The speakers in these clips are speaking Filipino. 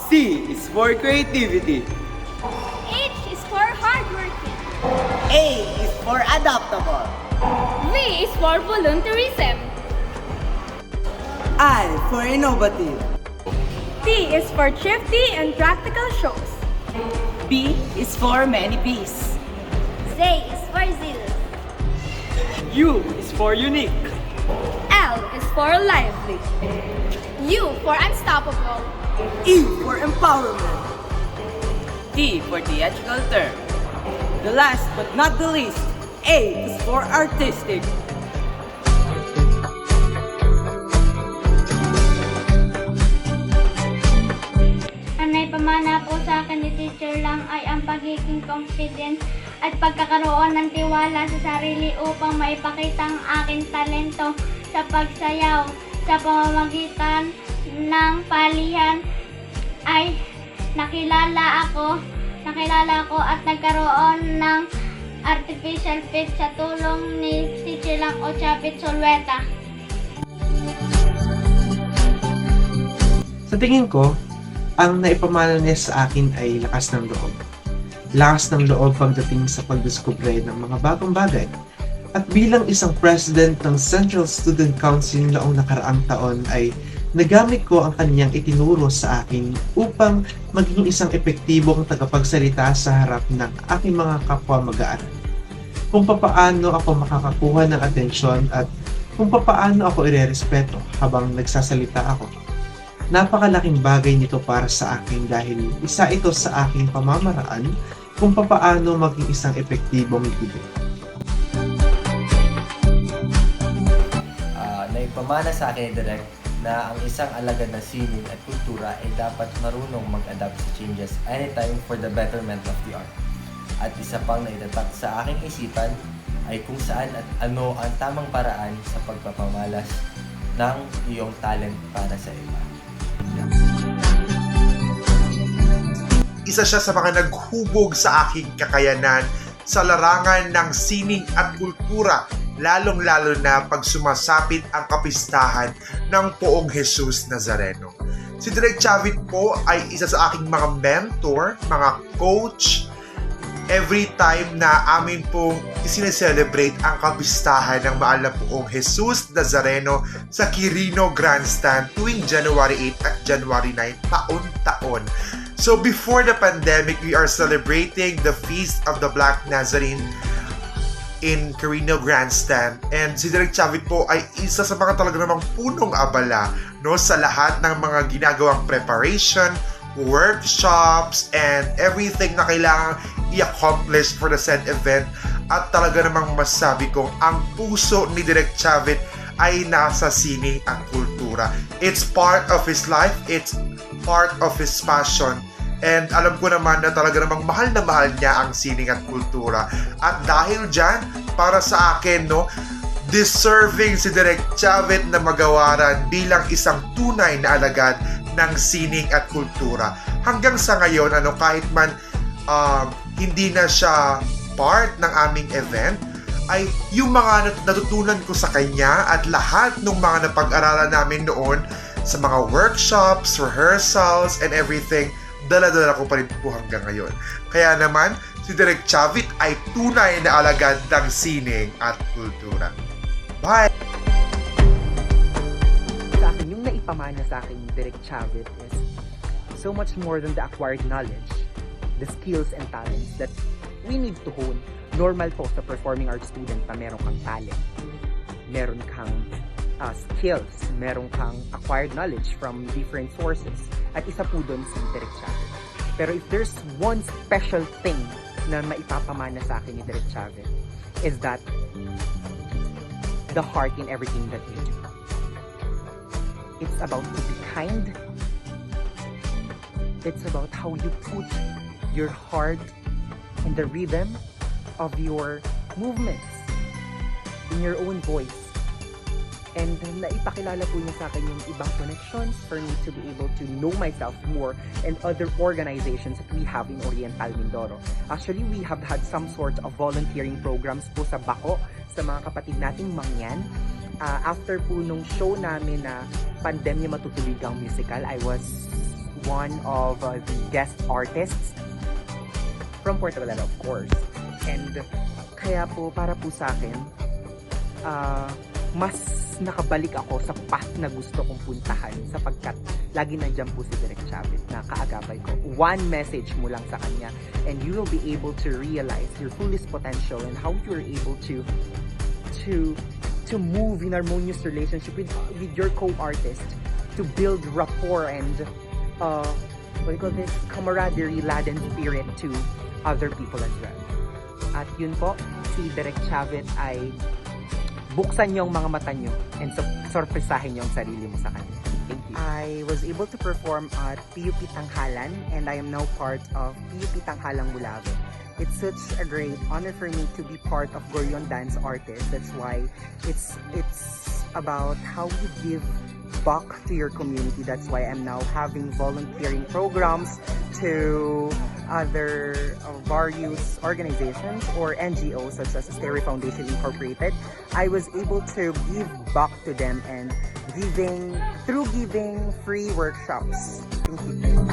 C is for creativity. H is for hardworking. A is for adaptable. V is for volunteerism. I for innovative. T is for thrifty and practical shows. B is for many B's. Z is for zealous. U is for unique. L is for lively. U for unstoppable. E for empowerment. T for theatrical term. The last but not the least, A is for artistic. Ang naipamana po sa akin ni teacher lang ay ang pagiging confident at pagkakaroon ng tiwala sa sarili upang maipakita ang aking talento sa pagsayaw. Sa pamamagitan ng palihan ay nakilala ako at nagkaroon ng artificial feet sa tulong ni Teacher Lang Ochapit Solweta. Sa tingin ko, ang naipamana niya sa akin ay lakas ng loob. Lakas ng loob pagdating sa pagdiskubre ng mga bagong bagay. At bilang isang president ng Central Student Council noong nakaraang taon ay nagamit ko ang kanyang itinuro sa akin upang maging isang epektibong tagapagsalita sa harap ng aking mga kapwa mag-aaral. Kung papaano ako makakakuha ng atensyon at kung papaano ako irerespeto habang nagsasalita ako. Napakalaking bagay nito para sa akin dahil isa ito sa aking pamamaraan kung papaano maging isang epektibong leader. Naipamana sa akin ni Direk na ang isang alagad ng sining at kultura ay dapat marunong mag-adapt sa changes anytime for the betterment of the art. At isa pang naitatak sa aking isipan ay kung saan at ano ang tamang paraan sa pagpapamalas ng iyong talent para sa iba. Isa siya sa mga naghubog sa aking kakayanan sa larangan ng sining at kultura, lalong-lalo na pag sumasapit ang kapistahan ng Poong Jesus Nazareno. Si Direk Chavit po ay isa sa aking mga mentor, mga coach, every time na amin pong isineselebrate ang kapistahan ng mahal na Poong Jesus Nazareno sa Quirino Grandstand tuwing January 8 at January 9 taon-taon. So before the pandemic, we are celebrating the Feast of the Black Nazarene in Quirino Grandstand. And si Direk Chavit po ay isa sa mga talaga namang punong abala no, sa lahat ng mga ginagawang preparation, workshops, and everything na kailangan i-accomplish for the said event. At talaga namang masabi kong ang puso ni Direk Chavit ay nasa sining at kultura. It's part of his life, it's part of his passion. And alam ko naman na talaga namang mahal na mahal niya ang sining at kultura. At dahil dyan, para sa akin, no, deserving si Direk Chavit na magawaran bilang isang tunay na alagad ng sining at kultura. Hanggang sa ngayon, kahit man hindi na siya part ng aming event, ay yung mga natutunan ko sa kanya at lahat ng mga napag-aralan namin noon sa mga workshops, rehearsals, and everything, dala-dala ko pa rin po hanggang ngayon. Kaya naman, si Direk Chavit ay tunay na alagad ng sining at kultura. Bye! Sa akin, yung naipamana sa akin ni Direk Chavit is so much more than the acquired knowledge, the skills and talents that we need to hone. Normal po sa performing arts student na meron kang talent, meron kang skills, meron kang acquired knowledge from different sources. At isa po doon si Direk Chavit. Pero if there's one special thing na maipapamana sa akin ni Direk Chavit, is that the heart in everything that you do. It's about to be kind. It's about how you put your heart in the rhythm of your movements, in your own voice. And naipakilala po niya sa akin yung ibang connections for me to be able to know myself more and other organizations that we have in Oriental Mindoro. Actually, we have had some sort of volunteering programs po sa Bako, sa mga kapatid nating Mangyan. After po nung show namin na Pandemya Matutuligang Musical, I was one of the guest artists from Puerto Galera, of course. And kaya po, para po sa akin, mas nakabalik ako sa path na gusto kong puntahan sapagkat lagi nandiyan po si Direk Chavez na kaagapay ko. One message mo lang sa kanya and you will be able to realize your fullest potential and how you're able to move in harmonious relationship with your co-artist, to build rapport and what do you call this, camaraderie laden spirit to other people as well. At yun po, si Direk Chavez ay buksan yung mga mata nyo and sorpresahin yung sarili mo sa kanya. Thank you. I was able to perform at PUP Tanghalan and I am now part of PUP Tanghalang Bulave. It's such a great honor for me to be part of Goryon Dance Artist. That's why it's about how you give back to your community. That's why I'm now having volunteering programs to other various organizations or NGOs such as Stereo Foundation Incorporated. I was able to give back to them and through giving free workshops. Thank you.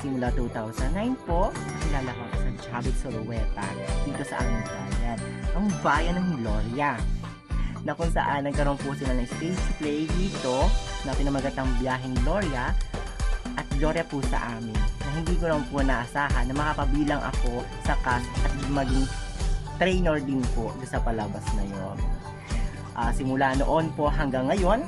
Simula 2009 po, kilala ko sa Chavez Solueta dito sa aming bayan, ang bayan ng Gloria, na kung saan nagkaroon po sila ng stage play dito na pinamagatang Biyaheng Gloria at Gloria po sa amin, na hindi ko lang po naasahan na makapabilang ako sa cast at maging trainer din po sa palabas na yon. Simula noon po hanggang ngayon,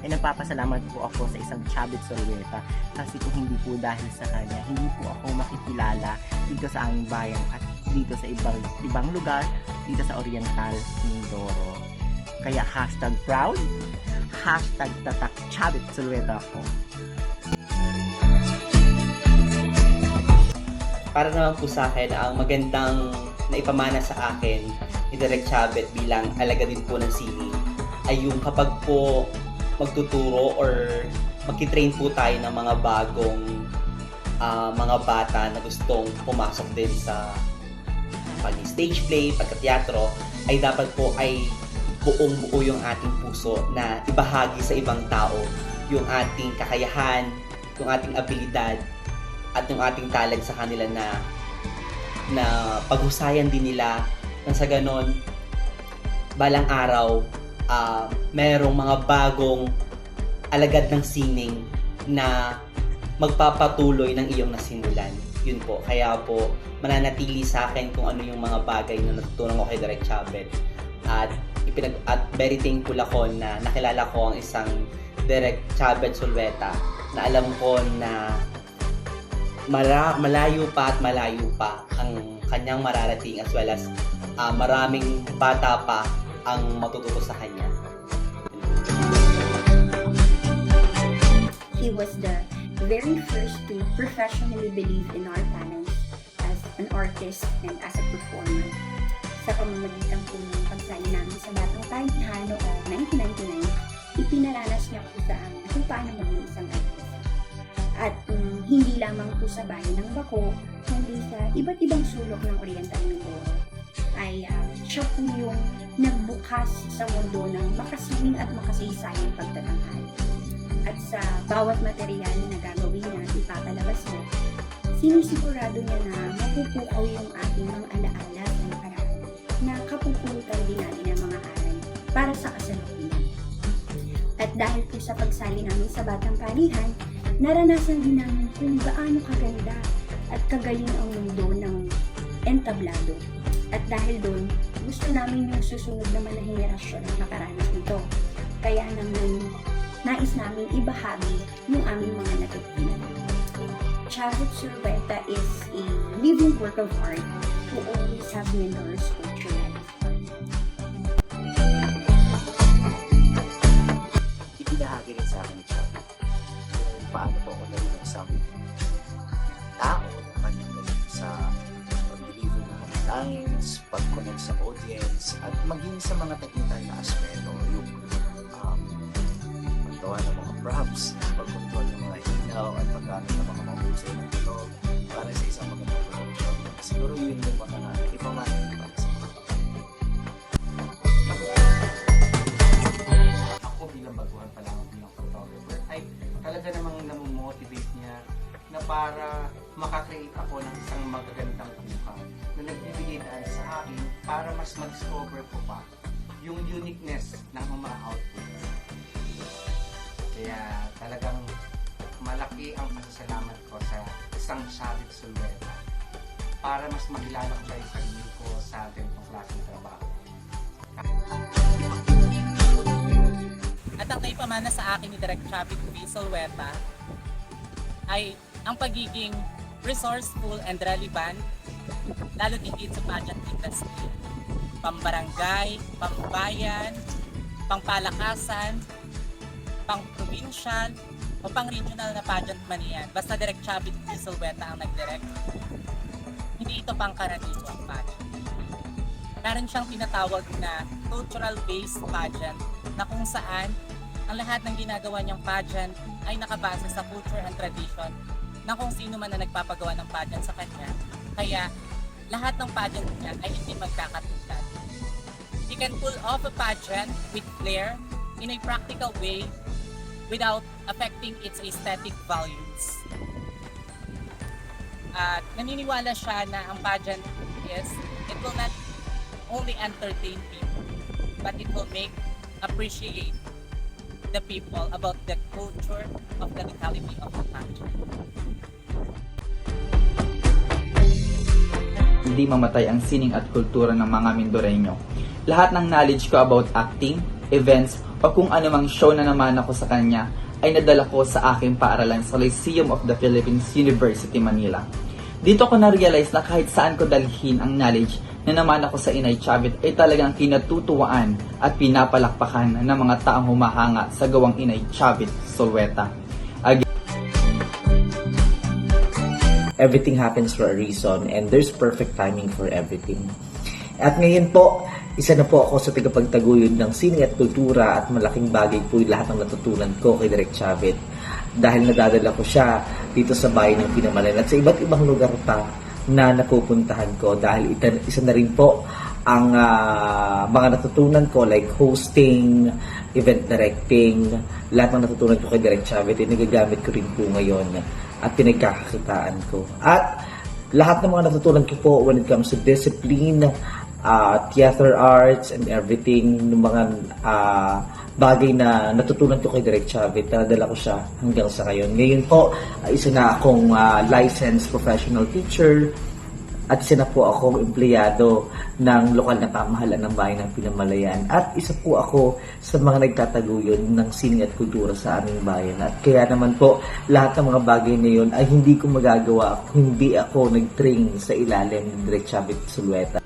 ay nagpapasalamat po ako sa isang Chavez Solueta kasi kung hindi po dahil sa kanya, hindi po ako makikilala dito sa aming bayan at dito sa ibang lugar, dito sa Oriental Mindoro. Kaya #proud, #tatak Chavez Solueta ako. Para naman po sa akin, ang magandang naipamana sa akin ni Direk Chavez bilang alaga din po ng sining ay yung kapag po magtuturo or magkitrain po tayo ng mga bagong mga bata na gustong pumasok din sa pag-stage play, pagka-teatro, ay dapat po ay buong-buo yung ating puso na ibahagi sa ibang tao yung ating kakayahan, yung ating abilidad, at yung ating talent sa kanila na paghusayan din nila nang sa ganon balang araw merong mga bagong alagad ng sining na magpapatuloy ng iyong nasimulan. Yun po. Kaya po, mananatili sa akin kung ano yung mga bagay na natutunan ko kay Direk Chavez. At very thankful ako na nakilala ko ang isang Direk Chavez Solueta na alam ko na malayo pa ang kanyang mararating as well as maraming bata pa ang matututo sa kanya. He was the very first to professionally believe in our talents as an artist and as a performer. Sa pamamagitan po ng pagsali namin sa Batang Palihan noong 1999, ipinaranas niya po sa amin kung paano maging isang artist. At hindi lamang po sa bayan ng Bako, kundi sa iba't ibang sulok ng Oriental Mindoro, ay siya po yung nagbukas sa mundo ng makasining at makasaysayang pagtatanghal. At sa bawat material na gagawin niya at ipapalabas niya, sinisigurado niya na mapupukaw yung ating mga alaala sa nakaraan na kapupulutan din natin ang mga aral para sa kasalukuyan. At dahil po sa pagsali namin sa Batang Palihan, naranasan din namin kung gaano kaganda at kagaling ang mundo ng entablado. At dahil doon, gusto namin yung susunod naman na henerasyon ang makaranas nito. Kaya naman, nais namin ibahagi yung aming mga natutunan. Chavez Solueta is a living work of art who always have mentors culture life. Ibinahagi rin sa akin ni Chavez kung paano po ako naging isang tao sa pag-deliver ng mga lines, pag-connect sa audience, at maging sa mga technical na aspeto, yung paggawa ng mga props, pag-control ng mga ilaw, at paggamit ng mga mahusay ng tulog para sa isang magandang production. Siguro yun yung mga ipamahal para sa mga. Ako bilang baguhan pa lang bilang photographer, ay talaga namang namomotivate niya na para makakreate ako ng isang magagandang kuha na nagbibigay daan sa akin para mas mag-discover ko pa yung uniqueness ng mga output. Kaya talagang malaki ang pasasalamat ko sa isang Chavit Zulueta para mas makilala ko pa yung sarili ko sa ganitong klaseng trabaho. At ang naipamana sa akin ni Direk Chavit V. Zulueta ay ang pagiging resourceful and relevant, lalo tigit sa pageant industry. Pambarangay, pambayan, pangpalakasan, pang-provincial, o pang-regional na pageant man yan. Basta Direk Chavit V. Zulueta ang nag-direct. Hindi ito pangkaraniwang pageant. Meron siyang tinatawag na cultural-based pageant na kung saan ang lahat ng ginagawa niyang pageant ay nakabase sa culture and tradition ng kung sino man na nagpapagawa ng pageant sa kanya. Kaya lahat ng pageant niya ay hindi magkakatulad. He can pull off a pageant with flair in a practical way without affecting its aesthetic values. At naniniwala siya na ang pageant it will not only entertain people, but it will make appreciate the people about the culture of the locality of the pageant. Hindi mamatay ang sining at kultura ng mga Mindoreño. Lahat ng knowledge ko about acting, events, o kung anumang show na naman ako sa kanya ay nadala ko sa aking paaralan sa Lyceum of the Philippines, University, Manila. Dito ko na-realize na kahit saan ko dalhin ang knowledge na naman ako sa Inay Chavit ay talagang kinatutuwaan at pinapalakpakan ng mga taong humahanga sa gawang Inay Chavit Zulueta. Everything happens for a reason and there's perfect timing for everything. At ngayon po, isa na po ako sa tagapagtaguyod ng sining at kultura at malaking bagay po yung lahat ng natutunan ko kay Direk Chavit. Dahil nadadala ko siya dito sa bayan ng Pinamalayan at sa iba't ibang lugar pa na napupuntahan ko dahil isa na rin po ang mga natutunan ko like hosting, event directing, lahat ng natutunan ko kay Direk Chavit ay nagagamit ko rin po ngayon at pinagkakakitaan ko. At lahat ng mga natutunan ko po when it comes to discipline, theater arts and everything, ng mga bagay na natutunan ko kay Direk Chavit, nadala ko siya hanggang sa ngayon. Ngayon po, isa na akong licensed professional teacher at isa na po akong empleyado ng lokal na pamahalaan ng bayan ng Pinamalayan at isa po ako sa mga nagtataguyod ng sining at kultura sa aming bayan. At kaya naman po, lahat ng mga bagay na yun ay hindi ko magagawa kung hindi ako nag-train sa ilalim ng Direk Chavit Zulueta.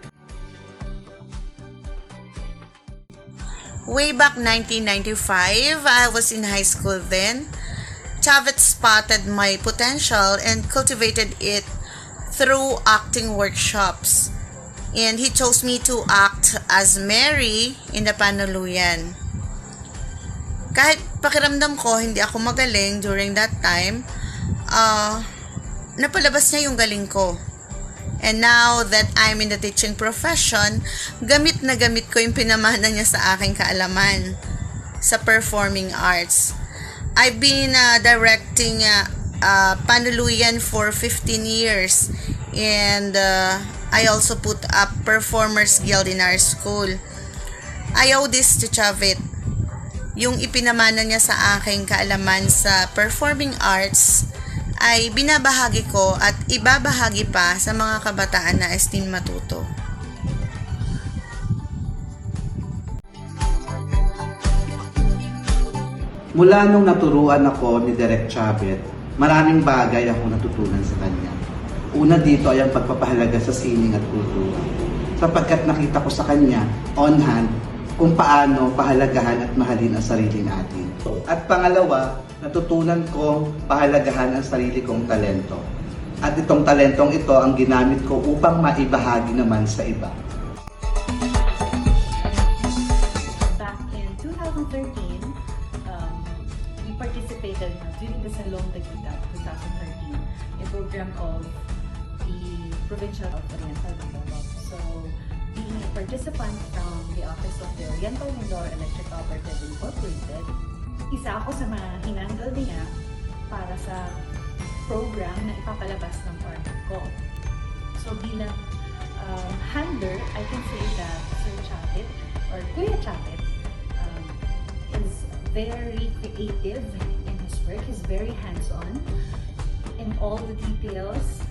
Way back 1995, I was in high school then. Chavit spotted my potential and cultivated it through acting workshops. And he chose me to act as Mary in the Panuluyan. Kahit pakiramdam ko hindi ako magaling during that time, napalabas niya yung galing ko. And now that I'm in the teaching profession, gamit na gamit ko yung pinamana niya sa aking kaalaman sa performing arts. I've been directing Panuluyan for 15 years and I also put up Performers Guild in our school. I owe this to Chavit. Yung ipinamana niya sa aking kaalaman sa performing arts ay binabahagi ko at ibabahagi pa sa mga kabataan na esteem matuto. Mula nung naturuan ako ni Direk Chavit, maraming bagay ako natutunan sa kanya. Una dito ay ang pagpapahalaga sa sining at kultura. Sapagkat nakita ko sa kanya, on hand, kung paano pahalagahan at mahalin ang sarili natin. At pangalawa, natutunan kong pahalagahan ang sarili kong talento. At itong talentong ito ang ginamit ko upang maibahagi naman sa iba. Back in 2013, we participated during the Salong Tagitag 2013, a program of the Provincial of Oriental Mindoro. So, being a participant from the Office of the Oriental Mindoro Electric Cooperative Incorporated, isa isa ako sa mga hinandle niya para sa program na ipapalabas ng art ko. So bilang handler, I can say that Sir Chavit or Kuya Chavit is very creative in his work. He's very hands-on in all the details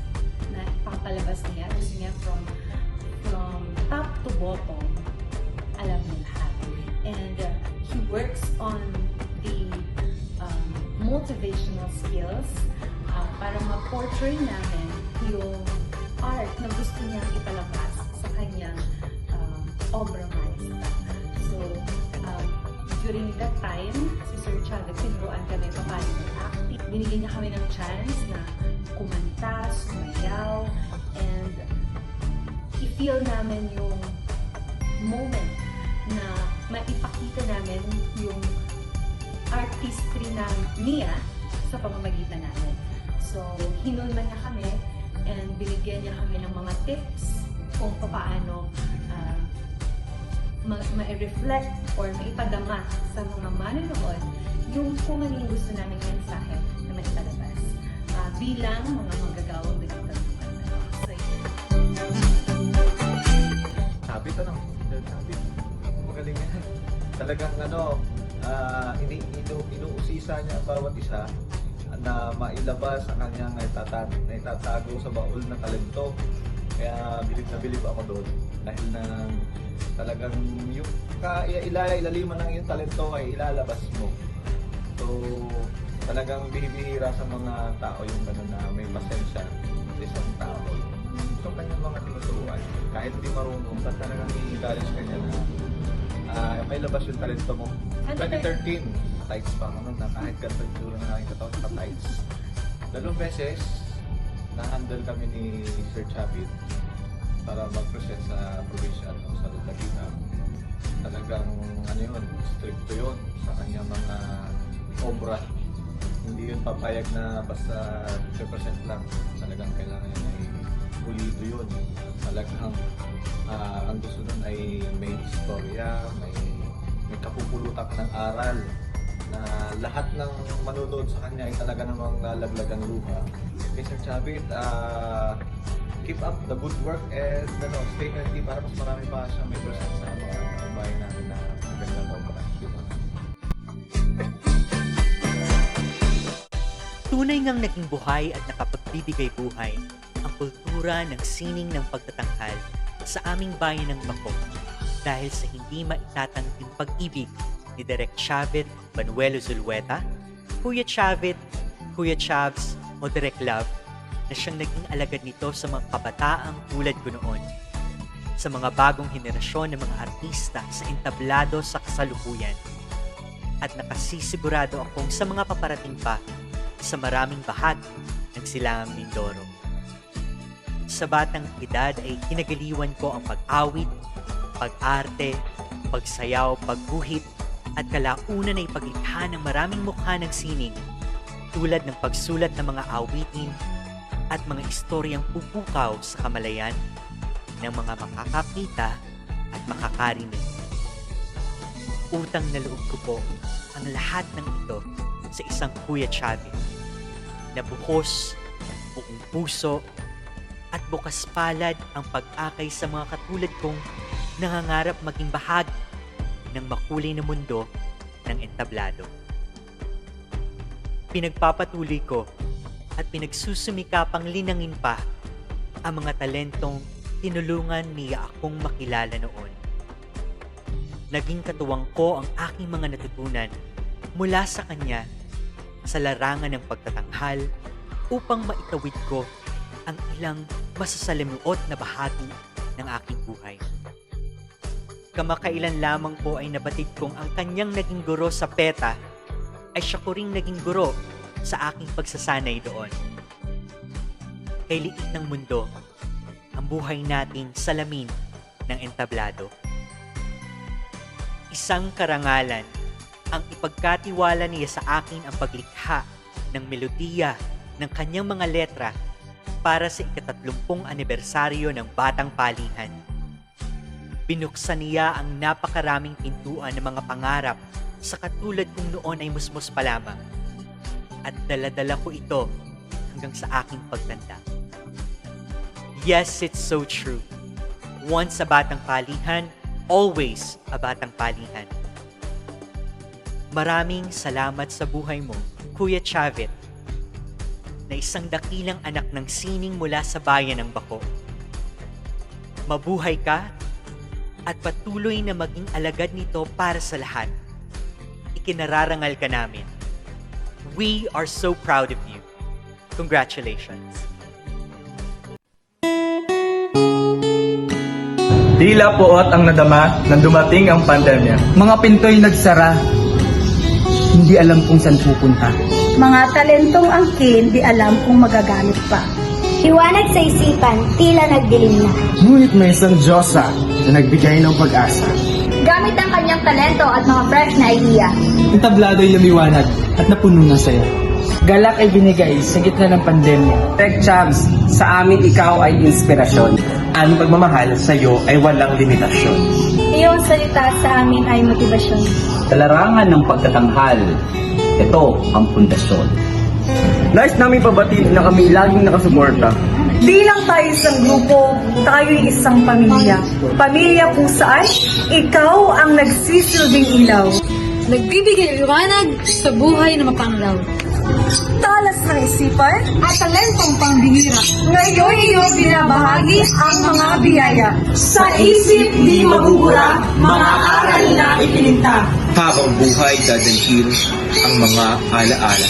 na ipapalabas niya. Gusto niya from top to bottom, alam niya lahat. And he works on the motivational skills para ma-portray namin yung art na gusto niyang ipalabas sa kanyang obra maestra. So, during that time, si Sir Chavit, tinuruan kami paano mag-acting. Binigyan niya kami ng chance na kumanta, sumayaw, and i-feel namin yung moment na maipakita namin yung artistry niya sa pamamagitan namin. So, hinulman niya kami and binigyan niya kami ng mga tips kung paano ma-reflect or maipadama sa mga manonood yung kung ano yung gusto namin mensahe na maipalabas bilang mga manggagawang digital. Sabit sabit. Magaling yan. Talagang inuusisa niya bawat isa na mailabas ang kanyang naitatago sa baul na talento. Kaya bilib na bilib ako doon dahil na talagang yung ilaliman ng iyong talento ay ilalabas mo. So talagang bihira sa mga tao yung gano'n na may pasensya sa isang tao. So kanyang mga tinuturuan, kahit di marunong, ba't talagang i-encourage ka niya na may labas yung talento mo. 2013, tights pa ako nun na kahit ganito yung tura na aking katawan, pa-tights. 2 beses, na-handle kami ni Sir Chavit para mag-present sa provincial o sa Laguna. Talagang stricto yun sa kanyang mga obra. Hindi yun papayag na basta 2% lang. Talagang kailangan niya ay pulido yun. Talagang ang gusto nun ay may istorya, may kapupulutak ng aral na lahat ng manonood sa kanya ay talaga namang nalaglagang luha. Okay, Sir Chavit, keep up the good work and stay healthy para mas marami pa siya may present sa mga kabayan natin na magandang obra. Tunay ngang naging buhay at nakapagbibigay buhay ang kultura ng sining ng pagtatanghal sa aming bayan ng Bacok dahil sa hindi maitatangking pag-ibig ni Direk Chavit Manuelo Zulueta, Kuya Chavit, Kuya Chavs o Direk Love na siyang naging alagad nito sa mga kabataang tulad ko noon, sa mga bagong henerasyon ng mga artista sa entablado sa kasalukuyan, at nakasisigurado akong sa mga paparating pa sa maraming bahagi ng Silangang Mindoro. Sa batang edad ay kinagaliwan ko ang pag-awit, pag-arte, pagsayaw, pagguhit, at kalaunan ay paglikha ng maraming mukha ng sining tulad ng pagsulat ng mga awitin at mga istoryang pupukaw sa kamalayan ng mga makakakita at makakarinig. Utang na loob ko po ang lahat ng ito sa isang Kuya Chavit na buhos, buong puso, at bukas palad ang pag-akay sa mga katulad kong nangangarap maging bahagi ng makulay na mundo ng entablado. Pinagpapatuloy ko at pinagsusumikapang linangin pa ang mga talentong tinulungan niya akong makilala noon. Naging katuwang ko ang aking mga natutunan mula sa kanya sa larangan ng pagtatanghal upang maitawid ko ang ilang masasalimuot na bahagi ng aking buhay. Kamakailan lamang po ay nabatid kong ang kanyang naging guro sa PETA ay siya ko ring naging guro sa aking pagsasanay doon. Kay liit ng mundo, ang buhay natin salamin ng entablado. Isang karangalan ang ipagkatiwala niya sa akin ang paglikha ng melodiya ng kanyang mga letra para sa ika-30 anibersaryo ng Batang Palihan. Binuksan niya ang napakaraming pintuan ng mga pangarap sa katulad kong noon ay musmus pa lamang. At dala-dala ko ito hanggang sa aking pagtanda. Yes, it's so true. Once a batang palihan, always a batang palihan. Maraming salamat sa buhay mo, Kuya Chavit, na isang dakilang anak ng sining mula sa bayan ng Bako. Mabuhay ka at patuloy na maging alagad nito para sa lahat. Ikinararangal ka namin. We are so proud of you. Congratulations. Tila poot ang nadama nang dumating ang pandemya. Mga pinto'y nagsara. Hindi alam kung saan pupunta. Mga talentong angkin, di alam kung magagamit pa. Liwanag sa isipan, tila nagdilim na. Ngunit may isang Diyosa na nagbigay ng pag-asa. Gamit ang kanyang talento at mga fresh na idea. Ang tablado'y lumiwanag at napuno ng saya. Galak ay binigay sa gitna ng pandemya. Tech Chavs, sa amin ikaw ay inspirasyon. Ang pagmamahal sa iyo ay walang limitasyon. Iyong salita sa amin ay motibasyon. Sa larangan ng pagtatanghal, ito ang pundasyon. Nais namin pabatid na kami laging nakasuporta. Di lang tayo isang grupo, tayo'y isang pamilya. Pamilya kung saan ikaw ang nagsisilbing ilaw. Nagbibigay liwanag sa buhay na mapanglaw. Talas ng isipan At talentong pambihira. ngayon iyo binabahagi ang mga biyaya. Sa isip di mabubura, mga aral na ipininta. Habang buhay dadalhin ang mga alaala.